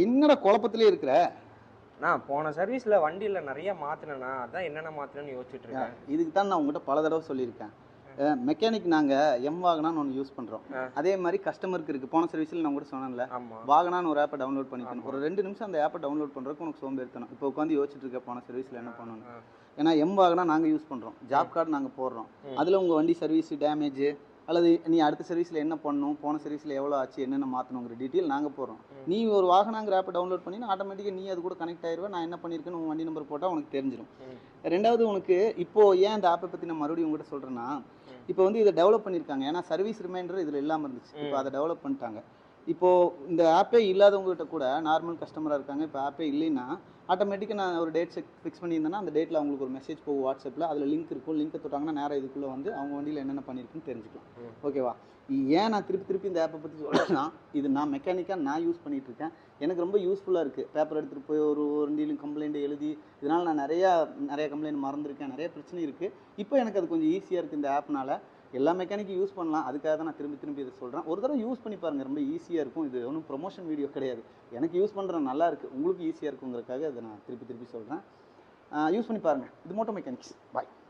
என்னடா குழப்பத்திலே இருக்கிற? நான் போன சர்வீஸ்ல வண்டியில நிறைய மாத்தினேண்ணா, அதான் என்னென்ன மாத்தினேன்னு யோசிச்சுட்டு இருக்கேன். இதுக்கு தான் நான் உங்ககிட்ட பல தடவை சொல்லியிருக்கேன். மெக்கானிக் நாங்க எம் வாகனான்னு ஒன்று யூஸ் பண்றோம். அதே மாதிரி கஸ்டமருக்கு இருக்கு. போன சர்வீஸ்ல நான் கூட சொன்னேன்ல, ஆமா வாகனான்னு ஒரு ஆப்பை டவுன்லோட் பண்ணிக்கணும். ஒரு 2 நிமிஷம் அந்த ஆப்பை டவுன்லோட் பண்றதுக்கு உனக்கு சோம்பேறித்தனம். இப்போ உட்காந்து யோசிச்சுட்டு இருக்க போன சர்வீஸ்ல என்ன பண்ணணும். ஏன்னா எம் வாகனா நாங்க யூஸ் பண்றோம், ஜாப் கார்டு நாங்க போடுறோம். அதுல உங்க வண்டி சர்வீஸ் டேமேஜ் அல்லது நீ அடுத்த சர்வீஸ்ல என்ன பண்ணணும், போன சர்வீஸ்ல எவ்வளோ ஆச்சு, என்னென்ன மாற்றணுங்கிற டீட்டெயில் நாங்கள் போடுறோம். நீ ஒரு வாகனாங்கிற ஆப்பை டவுன்லோட் பண்ணி ஆட்டோமேட்டிக்காக நீ அது கூட கனெக்ட் ஆயிடுவேன். நான் என்ன பண்ணியிருக்கேன்னு உன் வண்டி நம்பர் போட்டால் உனக்கு தெரிஞ்சிடும். ரெண்டாவது, உனக்கு இப்போ ஏன் இந்த ஆப்பை பற்றி நான் மறுபடியும் உங்கள்கிட்ட சொல்கிறேன்னா, இப்போ வந்து இதை டெவலப் பண்ணியிருக்காங்க. ஏன்னா சர்வீஸ் ரிமைண்டர் இதில் இல்லாமல் இருந்துச்சு. இப்போ அதை டெவலப் பண்ணிட்டாங்க. இப்போ இந்த ஆப்பே இல்லாதவங்ககிட்ட கூட நார்மல் கஸ்டமராக இருக்காங்க. இப்போ ஆப்பே இல்லைன்னா ஆட்டோமேட்டிக்காக நான் ஒரு டேட் ஃபிக்ஸ் பண்ணியிருந்தேன்னா அந்த டேட்டில் அவங்களுக்கு ஒரு மெசேஜ் போகும் வாட்ஸ்அப்பில். அதில் லிங்க் இருக்கும். லிங்க்கை தொட்டாங்கன்னா நேராக இதுக்குள்ளே வந்து அவங்க வண்டியில் என்னென்ன பண்ணியிருக்குன்னு தெரிஞ்சுக்கலாம். ஓகேவா? ஏன் நான் திருப்பி இந்த ஆப்பை பற்றி சொல்கிறேன்னா, இது நான் மெக்கானிக்காக நான் யூஸ் பண்ணிகிட்டு இருக்கேன். எனக்கு ரொம்ப யூஸ்ஃபுல்லாக இருக்குது. பேப்பர் எடுத்துகிட்டு போய் ஒரு வண்டியிலும் கம்ப்ளைண்ட் எழுதி இதனால் நான் நிறையா கம்ப்ளைண்ட் மறந்துருக்கேன். நிறைய பிரச்சனை இருக்குது. இப்போ எனக்கு அது கொஞ்சம் ஈஸியாக இருக்குது இந்த ஆப்னால். எல்லா மெக்கானிக்கும் யூஸ் பண்ணலாம். அதுக்காக தான் நான் திரும்பி இதை சொல்கிறேன். ஒரு தடவை யூஸ் பண்ணி பாருங்கள், ரொம்ப ஈஸியாக இருக்கும். இது ஒன்றும் ப்ரொமோஷன் வீடியோ கிடையாது. எனக்கு யூஸ் பண்ணுறது நல்லா இருக்குது, உங்களுக்கு ஈஸியாக இருக்குங்கிறதுக்காக அதை நான் திருப்பி சொல்கிறேன். யூஸ் பண்ணி பாருங்கள். இது மோட்டோ மெக்கானிக்ஸ். பாய்.